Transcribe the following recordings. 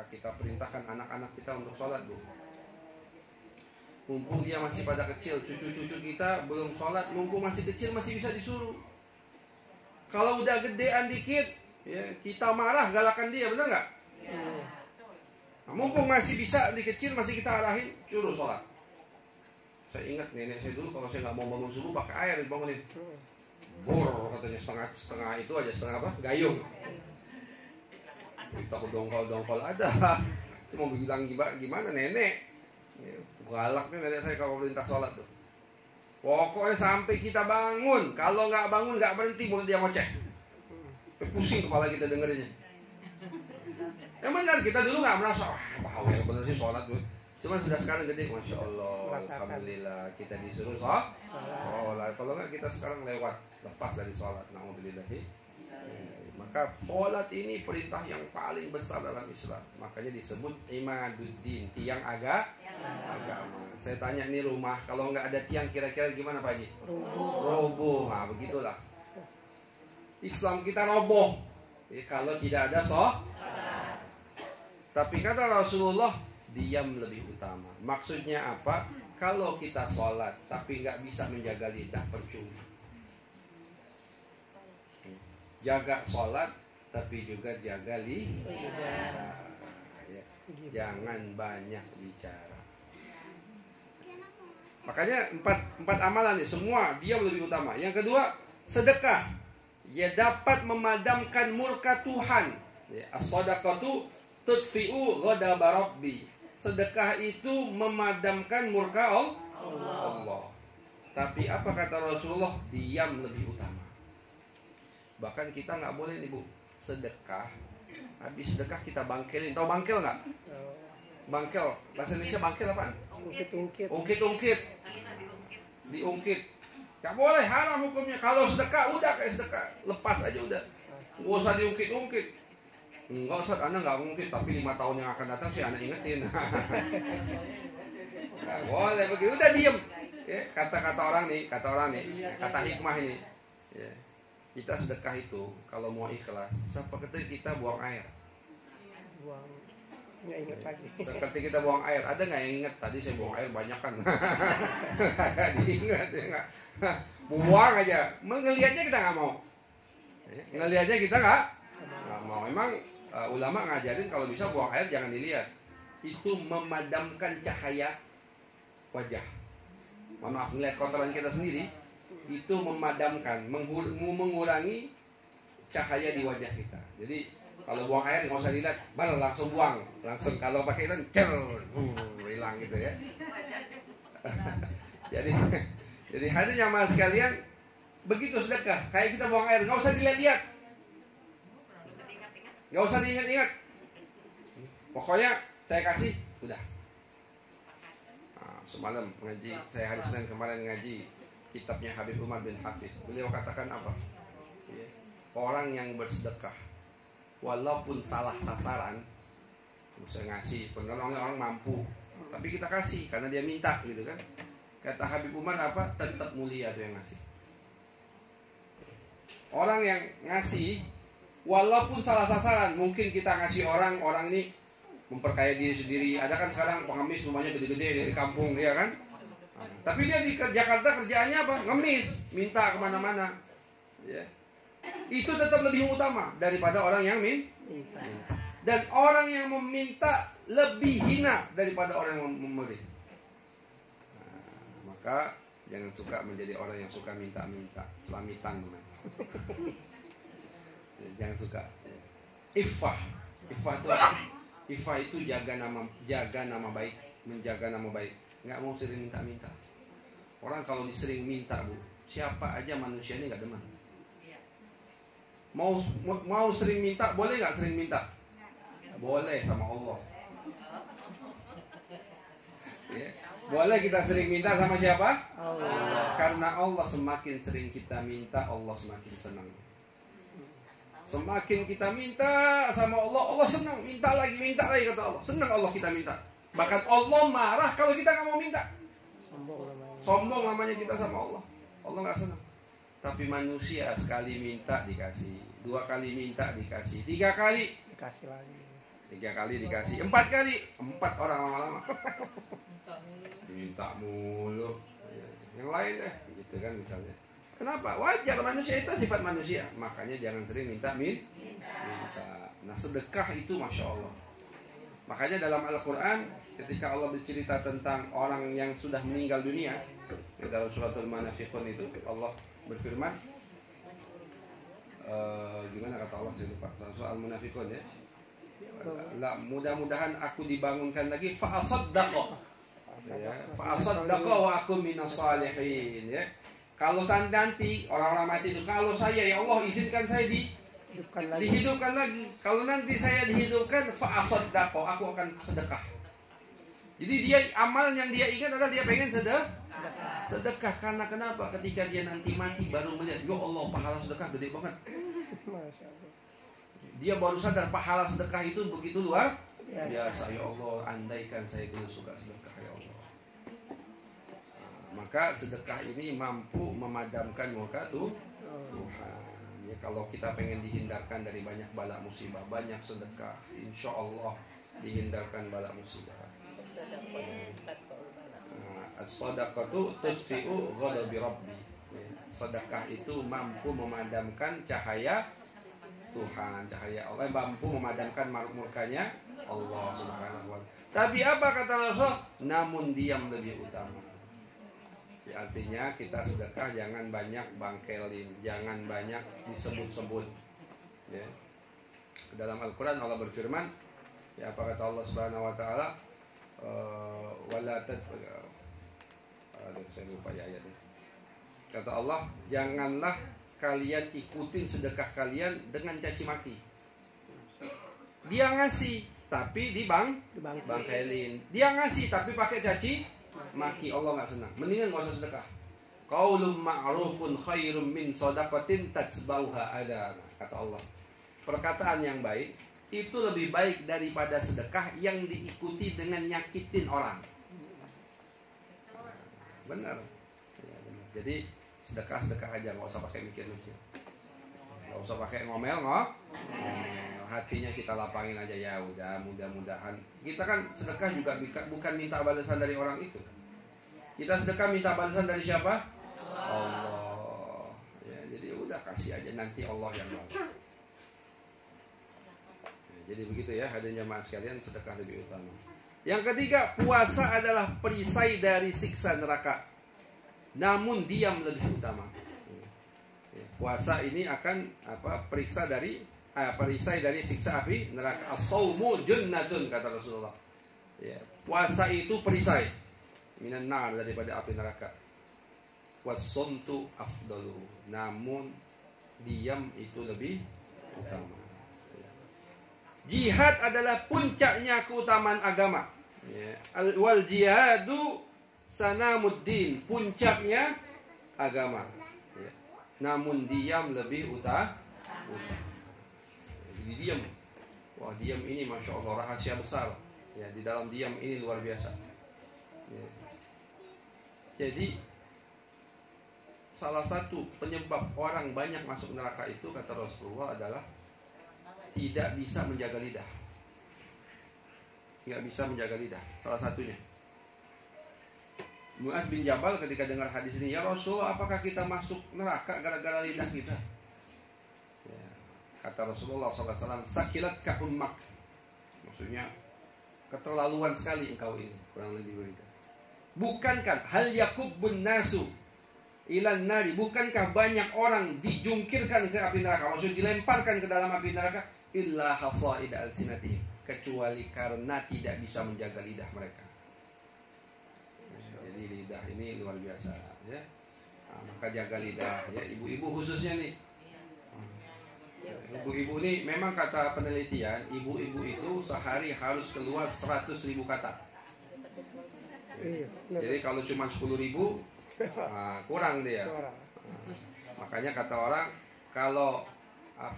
Maka kita perintahkan anak-anak kita untuk sholat, Bu. Mumpung dia masih pada kecil, cucu-cucu kita belum sholat, mumpung masih kecil masih bisa disuruh. Kalau udah gedean dikit, ya, kita marah, galakan dia, benar nggak? Nah, mumpung masih bisa di kecil, masih kita arahin, suruh sholat. Saya ingat nenek saya dulu kalau saya nggak mau bangun subuh pakai air dibangunin. Bor katanya setengah itu aja, setengah apa? Gayung. Kita dongkol ada. Cuma bilang gimana nenek? Galaknya nenek saya kalau perintah sholat tuh. Pokoknya sampai kita bangun. Kalau nggak bangun nggak berhenti mulut dia ngoceh. Pusing kepala kita dengerinnya. Yang benar kita dulu nggak merasa bawel bener sih sholat tuh. Cuma sudah sekarang gede, Masya Allah, Alhamdulillah kita disuruh sholat. Kalau nggak kita sekarang lepas dari sholat. Na'udzubillahi. Maka sholat ini perintah yang paling besar dalam Islam. Makanya disebut imaduddin, tiang agama. Saya tanya nih rumah, kalau nggak ada tiang kira-kira gimana Pak Haji? Roboh. Nah begitulah. Islam kita roboh kalau tidak ada sholat. Tapi kata Rasulullah, diam lebih utama. Maksudnya apa? Kalau kita sholat tapi nggak bisa menjaga lidah, percuma. Jaga sholat tapi juga jaga lidah. Ya. Jangan banyak bicara. Makanya empat amalan nih, semua diam lebih utama. Yang kedua, sedekah. Ya dapat memadamkan murka Tuhan. Ya, as-shadaqatu tudfi'u ghadaba rabbi. Sedekah itu memadamkan murka Allah. Tapi apa kata Rasulullah? Diam lebih utama. Bahkan kita nggak boleh nih Bu, sedekah. Habis sedekah kita bangkelin. Tahu bangkel nggak? Bangkel. Bahasa Indonesia bangkel apaan? Ungkit. Diungkit. Nggak boleh, haram hukumnya. Kalau sedekah udah kayak sedekah, lepas aja udah. Nggak usah diungkit-ungkit. Enggak Ustaz, Anda nggak mungkin, tapi 5 tahun yang akan datang sih Anda ingetin. Nggak boleh begitu, udah diem. Ya, kata orang nih, kata hikmah ini. Ya, kita sedekah itu kalau mau ikhlas, seperti kita buang air. Nggak ingat lagi. Seperti kita buang air, ada nggak yang ingat tadi saya buang air banyak kan? Diingat ya nggak? Buang aja, ngelihatnya kita nggak mau. Ngelihatnya kita nggak mau. Memang ulama ngajarin kalau bisa buang air jangan dilihat. Itu memadamkan cahaya wajah. Maaf, ngelihat kotoran kita sendiri itu memadamkan, mengurangi cahaya di wajah kita. Jadi kalau buang air nggak usah dilihat, langsung buang, langsung kalau pakai itu hilang gitu ya. jadi hadirin jamaah sekalian, begitu sedekah, kayak kita buang air, nggak usah dilihat-lihat. Gak usah diingat-ingat. Pokoknya saya kasih, udah. Nah, semalam ngaji, saya hari Senin kemarin ngaji kitabnya Habib Umar bin Hafiz. Beliau katakan apa? Ya, orang yang bersedekah, walaupun salah sasaran, bisa ngasih, penolongnya orang mampu, tapi kita kasih karena dia minta, gitu kan? Kata Habib Umar apa? Tetap mulia tuh yang ngasih. Orang yang ngasih walaupun salah sasaran, mungkin kita ngasih orang ini memperkaya diri sendiri. Ada kan sekarang pengemis rumahnya gede-gede dari kampung, ya kan? Tapi dia di Jakarta kerjaannya apa? Ngemis, minta kemana-mana. Ya. Itu tetap lebih utama daripada orang yang minta. Dan orang yang meminta lebih hina daripada orang yang memberi. Nah, maka jangan suka menjadi orang yang suka minta-minta, selamitan namanya. Jangan suka. Iffah itu jaga nama baik, menjaga nama baik. Nggak mau sering minta-minta. Orang kalau disering minta Bu, siapa aja manusia ini nggak demam. Mau sering minta, boleh nggak sering minta? Boleh sama Allah. Ya. Boleh kita sering minta sama siapa? Allah. Karena Allah semakin sering kita minta, Allah semakin senang. Semakin kita minta sama Allah, Allah senang. Minta lagi kata Allah. Senang Allah kita minta. Bahkan Allah marah kalau kita nggak mau minta. Sombong namanya kita sama Allah. Allah nggak senang. Tapi manusia sekali minta dikasih, 2 kali minta dikasih, 3 kali dikasih lagi. 3 kali dikasih, 4 kali, 4 orang lama-lama. Minta mulu. Yang lain gitu kan misalnya. Kenapa? Wajar, manusia itu sifat manusia. Makanya jangan sering minta. Nah, sedekah itu Masya Allah. Makanya dalam Al-Quran, ketika Allah bercerita tentang orang yang sudah meninggal dunia, di dalam suratul Munafiqun itu Allah berfirman, gimana kata Allah, saya lupa, soal Munafiqun ya. Mudah-mudahan aku dibangunkan lagi, fa'asaddaqa ya, fa'asaddaqa wa aku minas salihin ya. Kalau nanti orang-orang mati itu, kalau saya ya Allah izinkan saya dihidupkan lagi. Kalau nanti saya dihidupkan, fa'asaddaqa, aku akan sedekah. Jadi dia amal yang dia ingat adalah dia pengen sedekah. Karena kenapa? Ketika dia nanti mati baru melihat, ya Allah pahala sedekah gede banget. Dia baru sadar pahala sedekah itu begitu luar biasa. Ya Allah, andaikan saya dulu suka sedekah ya Allah. Maka sedekah ini mampu memadamkan murka Tuhan. Ya, kalau kita pengen dihindarkan dari banyak bala musibah, banyak sedekah, insya Allah dihindarkan bala musibah. As-sadaqatu tudfi'u ghadabi rabbi. Sedekah itu mampu memadamkan cahaya Tuhan, cahaya Allah, mampu memadamkan murkanya Allah Subhanahu wa ta'ala. Tapi apa kata Rasul? Namun diam lebih utama. Ya, artinya kita sedekah jangan banyak bangkelin, jangan banyak disebut-sebut. Ya. Dalam Al-Quran Allah berfirman, ya apa kata Allah Subhanahu wa ta'ala? Saya lupa ya ayatnya. Kata Allah, janganlah kalian ikutin sedekah kalian dengan caci maki. Dia ngasih tapi dibangkelin. Dia ngasih tapi pakai caci maki, Allah nggak senang. Mendingan nggak usah sedekah. Qaulun ma'rufun khairum min shadaqatin tatsbauha adana, kata Allah. Perkataan yang baik itu lebih baik daripada sedekah yang diikuti dengan nyakitin orang. Benar. Ya, benar. Jadi sedekah aja, nggak usah pakai mikir-mikir, nggak usah pakai ngomel. Hatinya kita lapangin aja, ya udah, mudah-mudahan. Kita kan sedekah juga bukan minta balasan dari orang itu. Kita sedekah minta balasan dari siapa? Allah. Ya, jadi udah kasih aja, nanti Allah yang balas. Ya, jadi begitu ya, hadirin jamaah sekalian, sedekah lebih utama. Yang ketiga, puasa adalah perisai dari siksa neraka. Namun diam lebih utama. Ya, puasa ini akan perisai dari siksa api neraka. As-saumu junnatun, kata Rasulullah. Ya, puasa itu perisai minan nar, daripada api neraka. Was-sumtu afdalu. Namun diam itu lebih utama. Jihad adalah puncaknya keutamaan agama. Wal jihadu sanamuddin, puncaknya agama. Namun diam lebih utama. Jadi diam. Wah, diam ini Masya Allah rahasia besar. Ya, di dalam diam ini luar biasa. Ya. Jadi salah satu penyebab orang banyak masuk neraka itu, kata Rasulullah, adalah tidak bisa menjaga lidah. Tidak bisa menjaga lidah, salah satunya. Mu'adz bin Jabal ketika dengar hadis ini, ya Rasulullah, apakah kita masuk neraka gara-gara lidah kita? Ya, kata Rasulullah SAW, sakilat ka ummak. Maksudnya keterlaluan sekali engkau ini, kurang lebih begitu. Bukankah hal yakubbun nasu ilan nari, bukankah banyak orang dijungkirkan ke api neraka, maksudnya dilemparkan ke dalam api neraka, illa hasaid alsinatihim, kecuali karena tidak bisa menjaga lidah mereka. Jadi lidah ini luar biasa ya. Nah, maka jaga lidah ya, ibu-ibu khususnya nih. Ibu-ibu ini memang kata penelitian, ibu-ibu itu sehari harus keluar 100.000 kata. Jadi kalau cuma 10.000 kurang dia. Makanya kata orang, kalau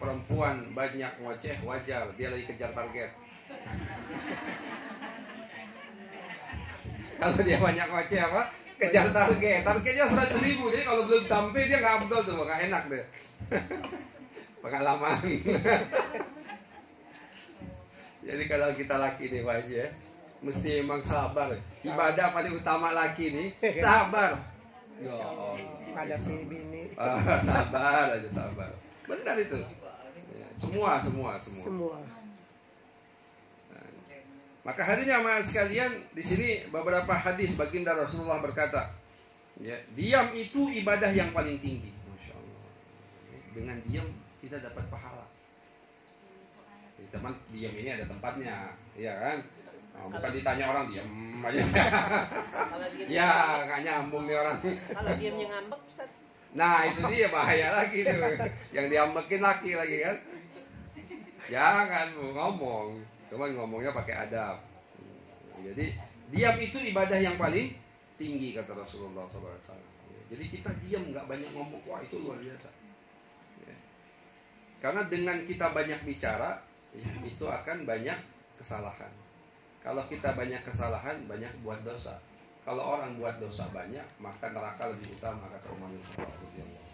perempuan banyak ngoceh wajar, dia lagi kejar target. Kalau dia banyak ngoceh apa? Kejar target. Targetnya 100.000. Jadi kalau belum sampai dia nggak afdol tuh, nggak enak deh. Pengalaman. Jadi kalau kita laki nih Pak Haji ya, mesti emang sabar. Ibadah paling utama laki nih, sabar. Ya Allah. Ada si bini. Sabar aja, sabar. Benar itu. Ya, semua. Maka hadirin jamaah sekalian, di sini beberapa hadis baginda Rasulullah berkata, ya, diam itu ibadah yang paling tinggi. Masya Allah. Dengan diam kita dapat pahala. Teman, diam ini ada tempatnya, ya kan? Bukan ditanya orang diam aja. Ya, nggak nyambung nih orang. Kalau diamnya ngambek, Ustaz. Nah, itu dia bahaya lagi tuh. Yang diambekin laki lagi kan? Jangan ngomong. Cuman ngomongnya pakai adab. Jadi diam itu ibadah yang paling tinggi kata Rasulullah SAW. Jadi kita diam, nggak banyak ngomong. Wah, itu luar biasa. Ya. Karena dengan kita banyak bicara, ya, itu akan banyak kesalahan. Kalau kita banyak kesalahan, banyak buat dosa. Kalau orang buat dosa banyak, maka neraka lebih utama kata Umar bin Khattab radhiyallahu anhu.